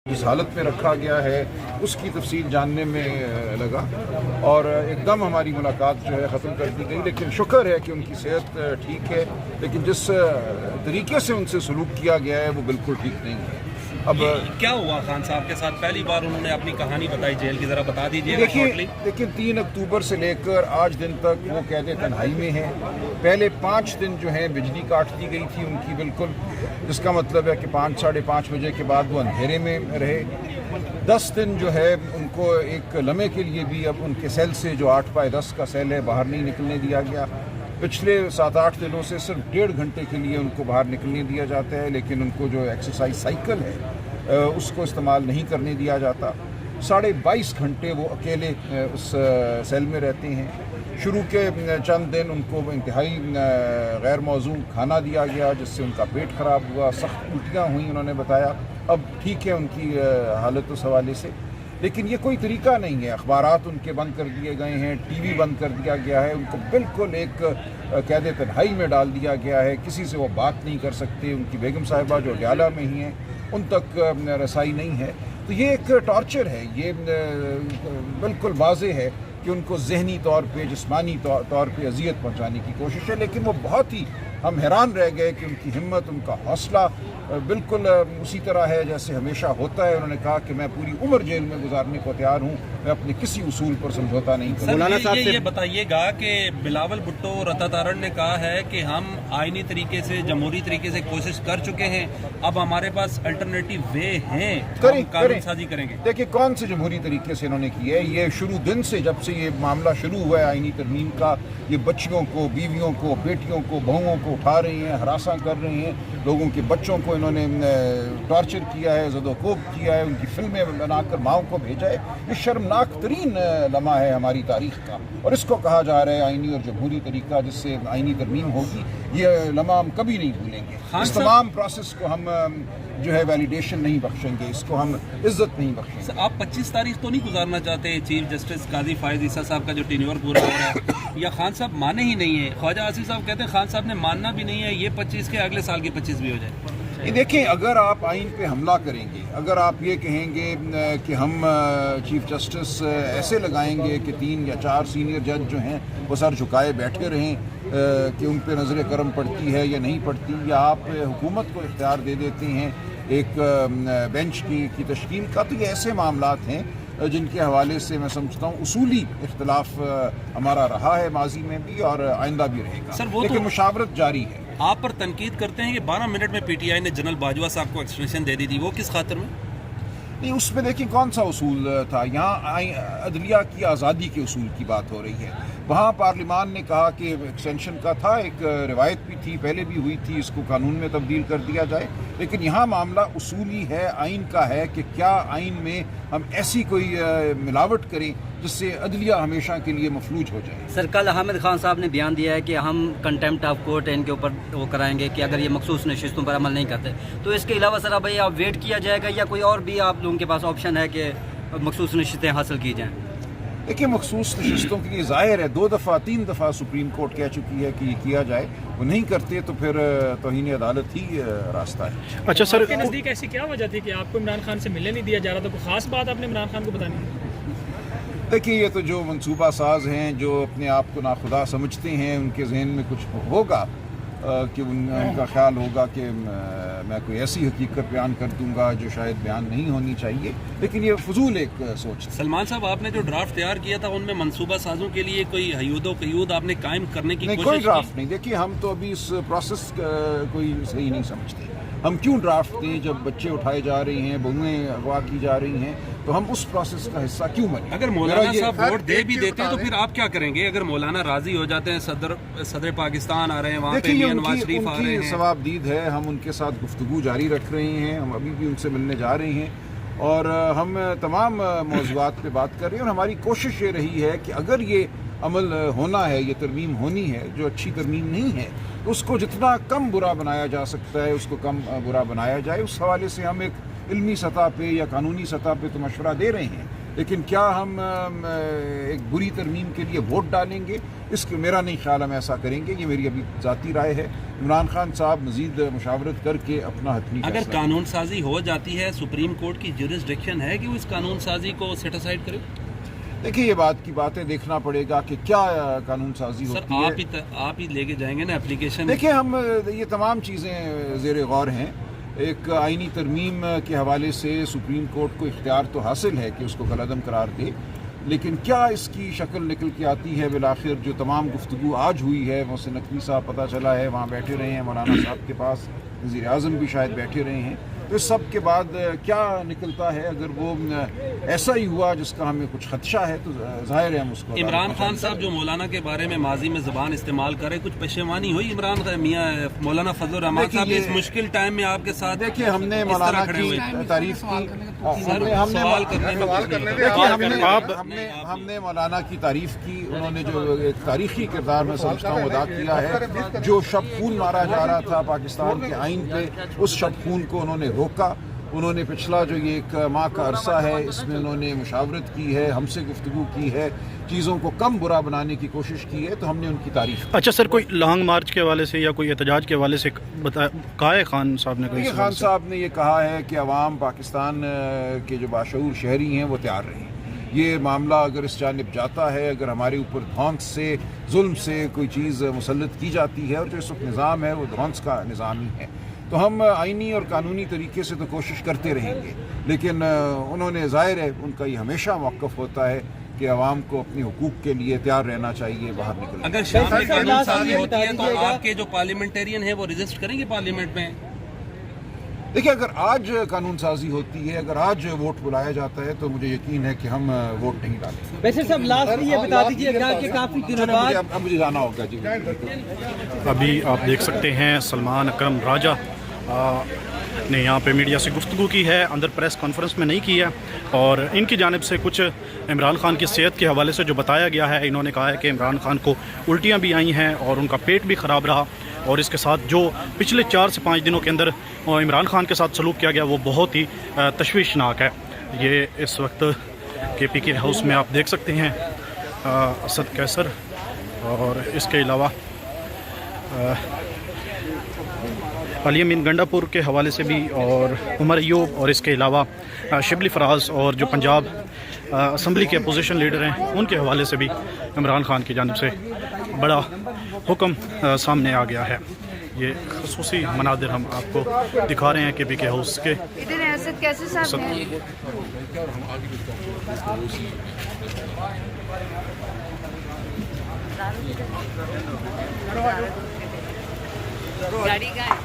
जिस हालत में रखा गया है उसकी तफसील जानने में लगा और एकदम हमारी मुलाकात जो है ख़त्म कर दी गई। लेकिन शुक्र है कि उनकी सेहत ठीक है, लेकिन जिस तरीके से उनसे सलूक किया गया है वो बिल्कुल ठीक नहीं है। अब क्या हुआ खान साहब के साथ? पहली बार उन्होंने अपनी कहानी बताई जेल की, ज़रा बता दीजिए। देखिए 3 अक्टूबर से लेकर आज दिन तक वो कैद तन्हाई में है। पहले 5 दिन जो है बिजली काट दी गई थी उनकी बिल्कुल, जिसका मतलब है कि 5 साढ़े 5 बजे के बाद वो अंधेरे में रहे। 10 दिन जो है उनको एक लम्हे के लिए भी अब उनके सेल से जो 8x10 का सेल है बाहर नहीं निकलने दिया गया। पिछले 7-8 दिनों से सिर्फ 1.5 घंटे के लिए उनको बाहर निकलने दिया जाता है, लेकिन उनको जो एक्सरसाइज साइकिल है उसको इस्तेमाल नहीं करने दिया जाता। 22.5 घंटे वो अकेले उस सेल में रहते हैं। शुरू के चंद दिन उनको इंतहाई गैर मौजूद खाना दिया गया जिससे उनका पेट ख़राब हुआ, सख्त उल्टियाँ हुई उन्होंने बताया। अब ठीक है उनकी हालत उस हवाले से, लेकिन ये कोई तरीका नहीं है। अखबारात उनके बंद कर दिए गए हैं, टीवी बंद कर दिया गया है, उनको बिल्कुल एक कैद तन्हाई में डाल दिया गया है। किसी से वो बात नहीं कर सकते। उनकी बेगम साहिबा जो अडयाला में ही हैं उन तक रसाई नहीं है। तो ये एक टॉर्चर है। ये बिल्कुल वाज़ेह है कि उनको ज़हनी तौर पे, जिस्मानी तौर पे अजियत पहुंचाने की कोशिश है। लेकिन वो बहुत ही हम हैरान रह गए कि उनकी हिम्मत, उनका हौसला बिल्कुल उसी तरह है जैसे हमेशा होता है। उन्होंने कहा कि मैं पूरी उम्र जेल में गुजारने को तैयार हूँ, मैं अपने किसी उसूल पर समझौता नहीं करूँगा। मौलाना साहब ये बताइएगा कि बिलावल भुट्टो और रता तारण ने कहा है कि हम आईनी तरीके से, जमहूरी तरीके से कोशिश कर चुके हैं, अब हमारे पास अल्टरनेटिव वे हैं, हम कानून साजी करेंगे। देखिए कौन से जमहूरी तरीके से इन्होंने की है। ये शुरू दिन से, जब से ये मामला शुरू हुआ है आईनी तरमीम का, ये बच्चियों को, बीवियों को, बेटियों को, बहुओं को उठा रही हैं, हरासा कर रही हैं, लोगों के बच्चों को इन्होंने टॉर्चर किया है, ज़दोकोब किया है, उनकी फिल्में बनाकर माओ को भेजा है। ये शर्मनाक तरीन लम्हा है हमारी तारीख का, और इसको कहा जा रहा है आईनी और जमहूरी तरीका जिससे आईनी तरमीम होगी। ये लम्हा हम कभी नहीं भूलेंगे। इस तमाम प्रोसेस को हम जो है वैलिडेशन नहीं बख्शेंगे, इसको हम इज्जत नहीं बख्शेंगे। आप 25 तारीख तो नहीं गुजारना चाहते चीफ जस्टिस काजी फायद ईसा साहब का जो टेन्योर पूरा हो रहा है, या खान साहब माने ही नहीं है? ख्वाजा आसिफ साहब कहते हैं खान साहब ने मानना भी नहीं है, ये 25 के अगले साल के 25 भी हो जाए। देखिए अगर आप आइन पे हमला करेंगे, अगर आप ये कहेंगे कि हम चीफ जस्टिस ऐसे लगाएंगे कि 3 या 4 सीनियर जज जो हैं वो सर झुकाए बैठे रहें कि उन पे नज़र करम पड़ती है या नहीं पड़ती, या आप हुकूमत को इख्तियार दे देते हैं एक बेंच की तश्कील का, तो ये ऐसे मामलात हैं जिनके हवाले से मैं समझता हूँ उसूली इख्तिलाफ हमारा रहा है माजी में भी और आइंदा भी रहेगा। लेकिन मुशावरत जारी है। आप पर तनकीद करते हैं कि 12 मिनट में पीटीआई ने जनरल बाजवा साहब को एक्सटेंशन दे दी थी, वो किस खातिर में? नहीं, उसमें देखिए कौन सा उसूल था। यहाँ अदलिया की आज़ादी के उसूल की बात हो रही है। वहाँ पार्लिमान ने कहा कि एक्सटेंशन का था, एक रिवायत भी थी, पहले भी हुई थी, इसको कानून में तब्दील कर दिया जाए। लेकिन यहाँ मामला उसूली है, आइन का है कि क्या आइन में हम ऐसी कोई मिलावट करें जिससे अदलिया हमेशा के लिए मफलूज हो जाए। सर कल हामिद खान साहब ने बयान दिया है कि हम कंटेम्प्ट ऑफ कोर्ट इनके ऊपर वो कराएंगे कि अगर ये मखसूस नशिस्तों पर अमल नहीं करते। तो इसके अलावा सर भाई आप वेट किया जाएगा या कोई और भी आप लोगों के पास ऑप्शन है कि मखसूस नशिस्तें हासिल की जाएँ? देखिए मखसूस नशिस्तों के लिए ज़ाहिर है 2 दफ़ा 3 दफ़ा सुप्रीम कोर्ट कह चुकी है कि ये किया जाए, वो नहीं करते तो फिर तौहीन अदालत ही रास्ता है। अच्छा सर, के नज़दीक ऐसी क्या वजह थी कि आपको इमरान खान से मिलने नहीं दिया जा रहा था? कोई ख़ास बात आपने इमरान खान को बतानी है? देखिए ये तो जो मंसूबा साज हैं, जो अपने आप को नाखुदा समझते हैं, उनके जहन में कुछ होगा कि उनका ख्याल होगा कि मैं कोई ऐसी हकीकत बयान कर दूंगा जो शायद बयान नहीं होनी चाहिए। लेकिन ये फजूल एक सोच। सलमान साहब आपने जो ड्राफ्ट तैयार किया था उनमें मंसूबा साजों के लिए कोई हयूद आपने कायम करने की कोशिश? कोई ड्राफ्ट नहीं। देखिए हम तो अभी इस प्रोसेस कोई सही नहीं समझते। हम क्यों ड्राफ्ट दें जब बच्चे उठाए जा रहे हैं, बहुएं अगवा की जा रही हैं, तो हम उस प्रोसेस का हिस्सा क्यों बने? अगर मौलाना साहब वोट दे भी देते हैं तो फिर आप क्या करेंगे? अगर मौलाना राजी हो जाते हैं, सदर पाकिस्तान आ रहे हैं, वहाँ पे नवाज शरीफ आ रहे हैं, सवाबदीद है, हम उनके साथ गुफ्तगू जारी रख रहे हैं, हम अभी भी उनसे मिलने जा रहे हैं और हम तमाम मौज़ूआत पे बात कर रहे हैं। और हमारी कोशिश ये रही है कि अगर ये अमल होना है, ये तरमीम होनी है जो अच्छी तरमीम नहीं है, तो उसको जितना कम बुरा बनाया जा सकता है उसको कम बुरा बनाया जाए। उस हवाले से हम एक इल्मी सतह पे या कानूनी सतह पे तो मशवरा दे रहे हैं, لیکن کیا ہم ایک بری ترمیم کے لیے ووٹ ڈالیں گے؟ اس کے میرا نہیں خیال ہم ایسا کریں گے. یہ میری ابھی ذاتی رائے ہے. عمران خان صاحب مزید مشاورت کر کے اپنا حتمی اگر فیصلہ قانون سازی ہو جاتی ہے سپریم کورٹ کی جورسڈکشن ہے کہ وہ اس قانون سازی کو سیٹ اسائڈ کرے؟ دیکھیے یہ بات کی باتیں دیکھنا پڑے گا کہ کیا قانون سازی سر ہوتی ہے. آپ ہی لے کے جائیں گے نا اپلیکیشن؟ دیکھیں ہم یہ تمام چیزیں زیر غور ہیں. ایک آئینی ترمیم کے حوالے سے سپریم کورٹ کو اختیار تو حاصل ہے کہ اس کو کالعدم قرار دے، لیکن کیا اس کی شکل نکل کے آتی ہے بالآخر جو تمام گفتگو آج ہوئی ہے. محسن نقوی صاحب پتہ چلا ہے وہاں بیٹھے رہے ہیں، مولانا صاحب کے پاس وزیر اعظم بھی شاید بیٹھے رہے ہیں. تو اس سب کے بعد کیا نکلتا ہے؟ اگر وہ ایسا ہی ہوا جس کا ہمیں کچھ خدشہ ہے تو ظاہر ہے ہم اس کو. عمران خان صاحب جو مولانا کے بارے میں ماضی میں زبان استعمال کرے، کچھ پشیمانی ہوئی میاں مولانا فضل الرحمان صاحب اس مشکل ٹائم میں آپ کے ساتھ؟ دیکھیے ہم نے مولانا کی تعریف کی، ہم نے مولانا کی تعریف کی. انہوں نے جو ایک تاریخی کردار میں سمجھتا ہوں ادا کیا ہے. جو شب خون مارا جا رہا تھا پاکستان کے آئین پہ، اس شب خون کو انہوں نے روکا. انہوں نے پچھلا جو یہ ایک ماہ کا عرصہ ہے اس میں انہوں نے مشاورت کی ہے، ہم سے گفتگو کی ہے، چیزوں کو کم برا بنانے کی کوشش کی ہے. تو ہم نے ان کی تعریف کی. اچھا سر، کوئی لانگ مارچ کے حوالے سے یا کوئی احتجاج کے حوالے سے کہا ہے خان صاحب نے؟ کوئی خان صاحب نے یہ کہا ہے کہ عوام پاکستان کے جو باشعور شہری ہیں وہ تیار رہیں. یہ معاملہ اگر اس جانب جاتا ہے، اگر ہمارے اوپر دھونس سے، ظلم سے کوئی چیز مسلط کی جاتی ہے، اور جو اس وقت نظام ہے وہ دھونس کا نظام ہی ہے، تو ہم آئینی اور قانونی طریقے سے تو کوشش کرتے رہیں گے. لیکن انہوں نے ظاہر ہے ان کا یہ ہمیشہ موقف ہوتا ہے کہ عوام کو اپنے حقوق کے لیے تیار رہنا چاہیے باہر نکلنے. اگر شام میں قانون سازی ہوتی ہے تو آپ کے جو پارلیمنٹرین ہیں وہ رجسٹ کریں گے پارلیمنٹ میں؟ دیکھیں اگر آج قانون سازی ہوتی ہے، اگر آج ووٹ بلایا جاتا ہے تو مجھے یقین ہے کہ ہم ووٹ نہیں ڈالیں گے. ویسے صاحب لاسٹ یہ بتا دیجیے گا کہ کافی دنوں بعد اب مجھے جانا ہوگا. جی ابھی آپ دیکھ سکتے ہیں سلمان اکرم راجہ نے یہاں پہ میڈیا سے گفتگو کی ہے، اندر پریس کانفرنس میں نہیں کی ہے، اور ان کی جانب سے کچھ عمران خان کی صحت کے حوالے سے جو بتایا گیا ہے، انہوں نے کہا ہے کہ عمران خان کو الٹیاں بھی آئی ہیں اور ان کا پیٹ بھی خراب رہا، اور اس کے ساتھ جو پچھلے 4 سے 5 دنوں کے اندر عمران خان کے ساتھ سلوک کیا گیا وہ بہت ہی تشویشناک ہے. یہ اس وقت کے پی کے ہاؤس میں آپ دیکھ سکتے ہیں اسد کیسر، اور اس کے علاوہ علی امین گنڈا پور کے حوالے سے بھی، اور عمر ایوب، اور اس کے علاوہ شبلی فراز اور جو پنجاب اسمبلی کے اپوزیشن لیڈر ہیں ان کے حوالے سے بھی عمران خان کی جانب سے بڑا حکم سامنے آ گیا ہے. یہ خصوصی مناظر ہم آپ کو دکھا رہے ہیں کہ پی کے ہاؤس کے. گاڑی کا ہے.